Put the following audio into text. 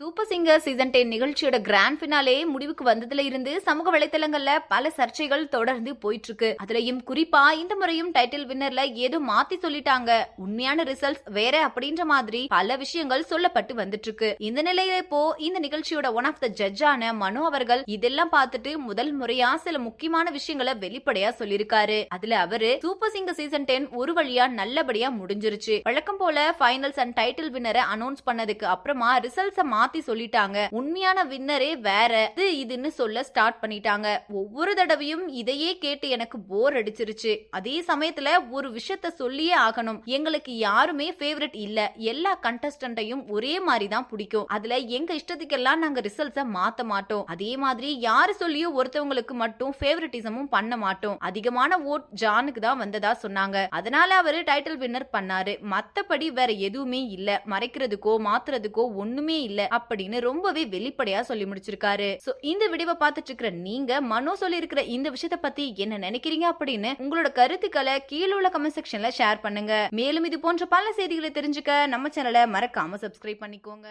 Super singer season 10 நிகழ்ச்சியோட grand finale முடிவுக்கு வந்ததுல இருந்து சமூக வலைதளங்கள்ல பல சர்ச்சைகள் தொடர்ந்து போயிட்டு இருக்கு. அதுலயும் குறிப்பா இந்த முறையும் டைட்டில் வின்னர்ல ஏதோ மாத்தி சொல்லிட்டாங்க, உண்மையான ரிசல்ட்ஸ் வேற அப்படின்ற மாதிரி பல விஷயங்கள் சொல்லப்பட்டு வந்துட்டு இருக்கு. இந்த நிலையில இப்போ இந்த நிகழ்ச்சியோட ஒன் ஆஃப் த ஜட்ஜான மனோ அவர்கள் இதெல்லாம் பார்த்துட்டு முதல் முறையா சில முக்கியமான விஷயங்களை வெளிப்படையா சொல்லியிருக்காரு. அதுல அவரு சூப்பர் சிங்கர் சீசன் 10 ஒரு வழியா நல்லபடியா முடிஞ்சிருச்சு. வழக்கம் போல ஃபைனல்ஸ் அண்ட் டைட்டில் வின்னரை அனௌன்ஸ் பண்ணதுக்கு அப்புறமா ரிசல்ட்ஸை மாத்தி சொல்லிட்டாங்க, உண்மையான வின்னரே வேற இதுன்னு சொல்ல ஸ்டார்ட் பண்ணிட்டாங்க. ஒவ்வொரு தடவையும் இதையே கேட்டு எனக்கு போர் அடிச்சிருச்சு. அதே சமயத்துல ஒரு விஷயத்த சொல்லியே ஆகணும், எங்களுக்கு யாருமே ஃபேவரட் இல்ல, எல்லா கண்டஸ்டன்ட்டையும் ஒரே மாதிரி தான் பிடிக்கும், அதுல எங்க இஷ்டத்துக்கெல்லாம் நாங்க ரிசல்ட்ஸை மாத்த மாட்டோம், அதே மாதிரி யாரு சொல்லியும் ஒருத்தவங்களுக்கு மட்டும் ஃபேவரட்டிசமும் பண்ண மாட்டோம், அதிகமான ஓட் ஜானுக்கு தான் வந்ததா சொன்னாங்க, அதனால அவரு டைட்டில் வின்னர் பண்ணாரு, மத்தபடி வேற எதுவுமே இல்ல, மறைக்கிறதுக்கோ மாத்துறதுக்கோ ஒண்ணுமே இல்ல அப்படின்னு ரொம்பவே வெளிப்படையா சொல்லி முடிச்சிருக்காரு. சோ இந்த வீடியோவை பார்த்துட்டு இருக்கிற நீங்க மனோ சொல்லி இருக்கிற இந்த விஷயத்தை பத்தி என்ன நினைக்கிறீங்க அப்படின்னு உங்களோட கருத்துக்களை கீழே உள்ள கமெண்ட் செக்ஷன்ல ஷேர் பண்ணுங்க. மேலும் இது போன்ற பல செய்திகளை தெரிஞ்சுக்க நம்ம சேனலை மறக்காம சப்ஸ்கிரைப் பண்ணிக்கோங்க.